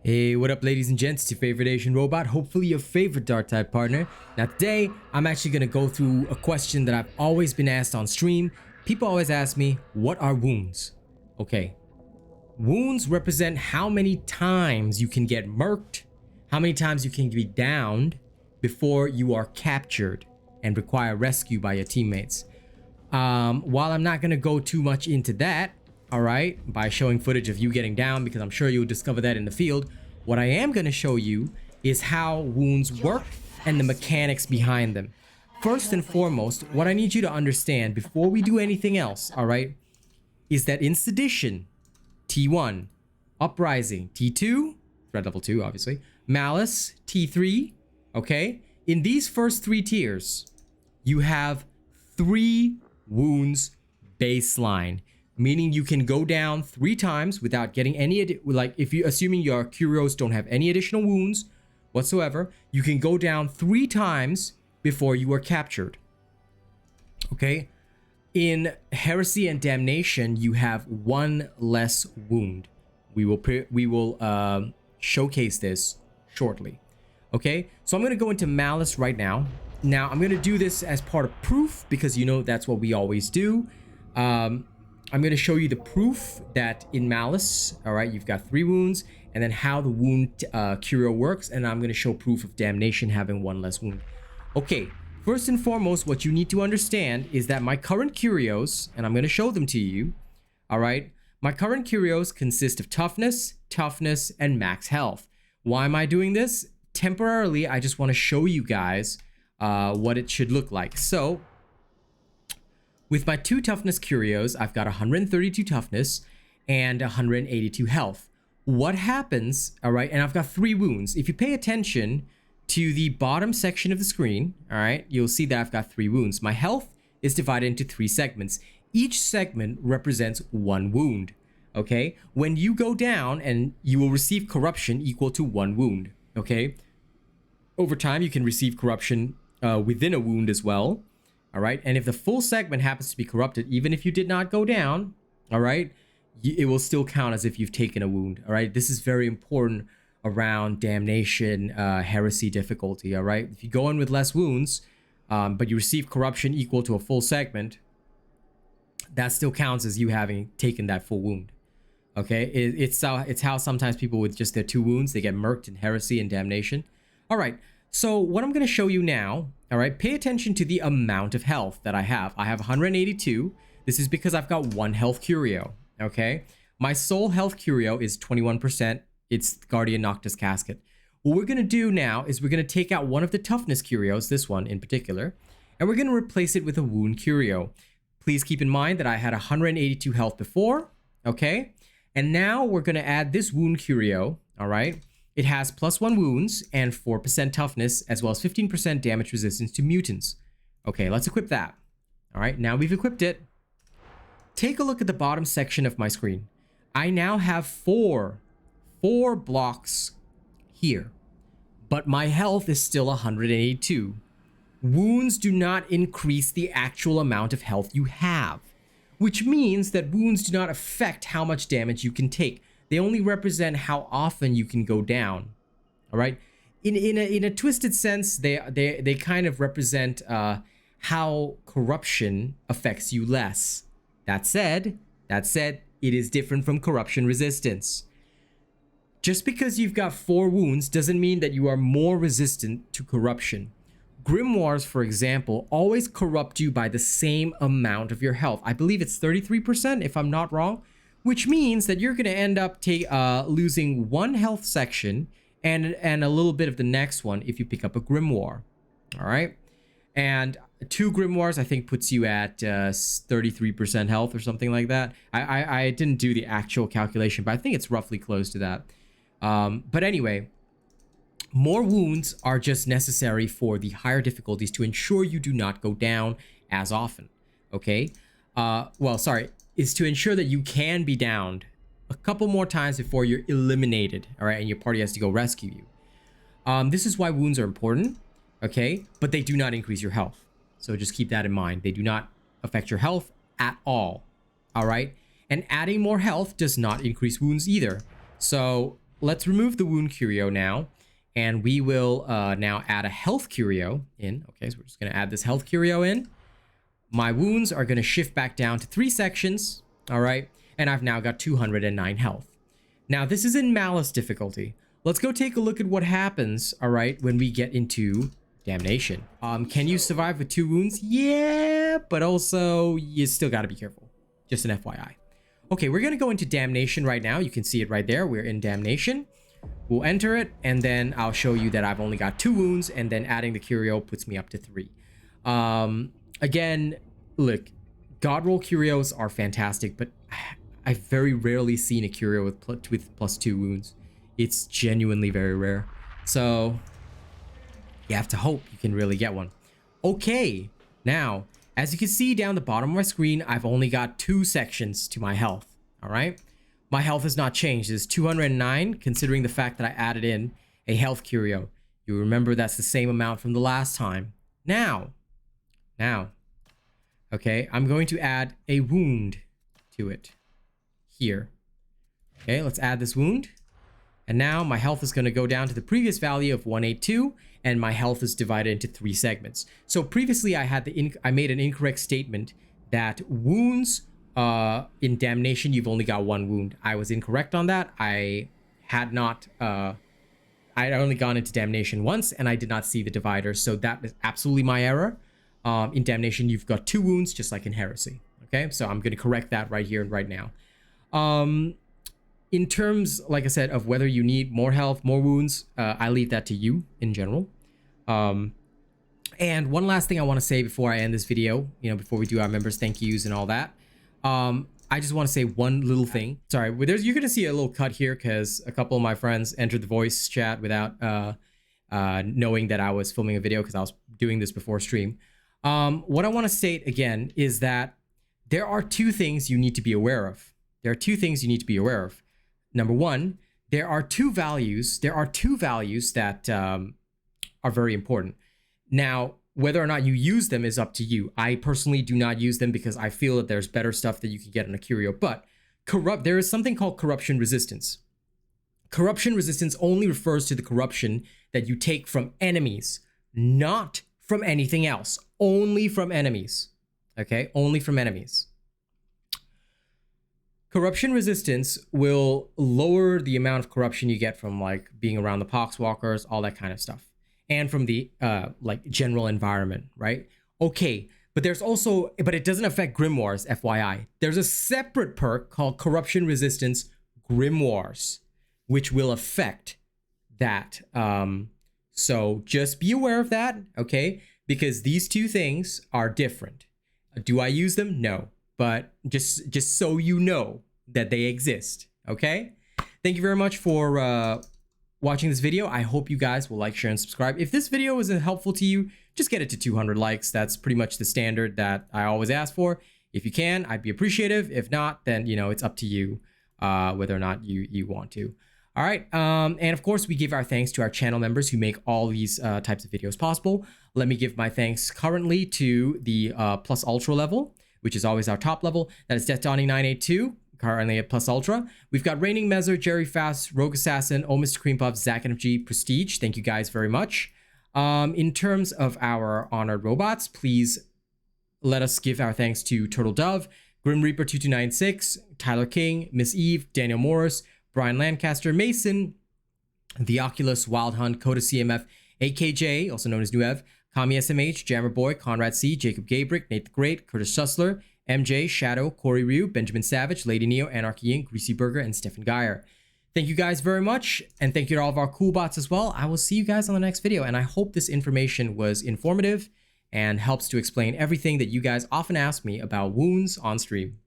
Hey, what up ladies and gents, it's your favorite Asian robot, hopefully your favorite DarkTide partner. Now today, I'm actually going to go through a question that I've always been asked on stream. People always ask me, what are wounds? Okay, wounds represent how many times you can get murked, how many times you can be downed before you are captured and require rescue by your teammates. While I'm not going to go too much into that, all right, by showing footage of you getting down, because I'm sure you'll discover that in the field, what I am going to show you is how wounds work and the mechanics behind them. First and foremost, what I need you to understand before we do anything else, all right, is that in Sedition, T1, Uprising, T2, threat level 2, obviously, Malice, T3, okay, in these first three tiers, you have 3 wounds baseline. Meaning you can go down 3 times without getting any, like if you assuming your curios don't have any additional wounds whatsoever, you can go down 3 times before you are captured. Okay, in Heresy and Damnation you have 1 less wound. We will showcase this shortly. Okay, so I'm going to go into Malice right now. Now I'm going to do this as part of proof because you know that's what we always do. I'm going to show you the proof that in Malice, all right, you've got 3 wounds, and then how the wound curio works, and I'm going to show proof of Damnation having 1 less wound. Okay, first and foremost, what you need to understand is that my current curios, and I'm going to show them to you, all right, my current curios consist of toughness, toughness, and max health. Why am I doing this? Temporarily, I just want to show you guys what it should look like. So, with my 2 toughness curios, I've got 132 toughness and 182 health. What happens, all right, and I've got 3 wounds. If you pay attention to the bottom section of the screen, all right, you'll see that I've got 3 wounds. My health is divided into 3 segments. Each segment represents 1 wound, okay? When you go down, and you will receive corruption equal to 1 wound, okay? Over time, you can receive corruption within a wound as well. All right, and if the full segment happens to be corrupted, even if you did not go down, all right, it will still count as if you've taken a wound. All right, this is very important around Damnation, Heresy difficulty. All right, if you go in with less wounds, but you receive corruption equal to a full segment, that still counts as you having taken that full wound. Okay, it's how sometimes people with just their 2 wounds, they get murked in Heresy and Damnation. All right. So what I'm going to show you now, all right, pay attention to the amount of health that I have. I have 182. This is because I've got 1 health curio, okay? My soul health curio is 21%. It's Guardian Noctis Casket. What we're going to do now is we're going to take out one of the toughness curios, this one in particular, and we're going to replace it with a wound curio. Please keep in mind that I had 182 health before, okay? And now we're going to add this wound curio, all right? It has +1 wounds and 4% toughness, as well as 15% damage resistance to mutants. Okay, let's equip that. All right, now we've equipped it. Take a look at the bottom section of my screen. I now have 4 blocks here, but my health is still 182. Wounds do not increase the actual amount of health you have, which means that wounds do not affect how much damage you can take. They only represent how often you can go down. All right. In a twisted sense, they kind of represent how corruption affects you less. That said, it is different from corruption resistance. Just because you've got 4 wounds doesn't mean that you are more resistant to corruption. Grimoires, for example, always corrupt you by the same amount of your health. I believe it's 33%, if I'm not wrong. Which means that you're going to end up losing 1 health section and a little bit of the next one if you pick up a grimoire. All right. And 2 grimoires, I think, puts you at 33% health or something like that. I didn't do the actual calculation, but I think it's roughly close to that. But anyway, more wounds are just necessary for the higher difficulties to ensure you do not go down as often. Okay. Well, sorry. Is to ensure that you can be downed a couple more times before you're eliminated, all right, and your party has to go rescue you. This is why wounds are important, okay, but they do not increase your health. So just keep that in mind. They do not affect your health at all right? And adding more health does not increase wounds either. So let's remove the wound curio now, and we will now add a health curio in. Okay, so we're just going to add this health curio in. My wounds are going to shift back down to 3 sections. All right, and I've now got 209 health. Now this is in Malice difficulty. Let's go take a look at what happens, all right, when we get into Damnation. Can you survive with 2 wounds? Yeah, but also you still got to be careful. Just an FYI. Okay, we're going to go into Damnation right now. You can see it right there. We're in Damnation. We'll enter it, and then I'll show you that I've only got 2 wounds, and then adding the curio puts me up to 3. Again, look, God roll curios are fantastic, but I've very rarely seen a curio with +2 wounds. It's genuinely very rare. So you have to hope you can really get one. Okay, now, as you can see down the bottom of my screen, I've only got 2 sections to my health, all right? My health has not changed. It's 209, considering the fact that I added in a health curio. You remember that's the same amount from the last time. Now, okay, I'm going to add a wound to it here. Okay, let's add this wound. And now my health is going to go down to the previous value of 182, and my health is divided into 3 segments. So previously I made an incorrect statement that wounds in Damnation, you've only got 1 wound. I was incorrect on that. I had only gone into Damnation once, and I did not see the divider. So that is absolutely my error. In Damnation, you've got 2 wounds, just like in Heresy. Okay, so I'm going to correct that right here and right now. In terms, like I said, of whether you need more health, more wounds, I leave that to you in general. And one last thing I want to say before I end this video, before we do our members thank yous and all that, I just want to say one little thing. Sorry, you're going to see a little cut here because a couple of my friends entered the voice chat without knowing that I was filming a video because I was doing this before stream. What I want to state again is that there are 2 things you need to be aware of. Number 1, there are 2 values. There are 2 values that are very important. Now, whether or not you use them is up to you. I personally do not use them because I feel that there's better stuff that you can get in a curio. But there is something called corruption resistance. Corruption resistance only refers to the corruption that you take from enemies, not from anything else. Only from enemies. Okay, only from enemies. Corruption resistance will lower the amount of corruption you get from like being around the poxwalkers, all that kind of stuff, and from the like general environment, right? Okay, but it doesn't affect grimoires, FYI. There's a separate perk called corruption resistance grimoires, which will affect that. So just be aware of that, okay? Because these 2 things are different. Do I use them? No. But just so you know that they exist, okay? Thank you very much for watching this video. I hope you guys will like, share, and subscribe. If this video was helpful to you, just get it to 200 likes. That's pretty much the standard that I always ask for. If you can, I'd be appreciative. If not, then, it's up to you whether or not you want to. All right, and of course, we give our thanks to our channel members who make all these types of videos possible. Let me give my thanks currently to the Plus Ultra level, which is always our top level. That is Death Dawning 982, currently at Plus Ultra. We've got Reigning Mezzer, Jerry Fast, Rogue Assassin, Oh Mr. Cream Puff, Zach NFG, Prestige. Thank you guys very much. In terms of our honored robots, please let us give our thanks to Turtle Dove, Grim Reaper 2296, Tyler King, Miss Eve, Daniel Morris, Brian Lancaster, Mason, The Oculus, Wild Hunt, Coda CMF, AKJ, also known as New Ev, Kami SMH, Jammer Boy, Conrad C, Jacob Gabrick, Nate the Great, Curtis Sussler, MJ, Shadow, Corey Ryu, Benjamin Savage, Lady Neo, Anarchy Inc., Greasy Burger, and Stephen Geyer. Thank you guys very much, and thank you to all of our cool bots as well. I will see you guys on the next video, and I hope this information was informative and helps to explain everything that you guys often ask me about wounds on stream.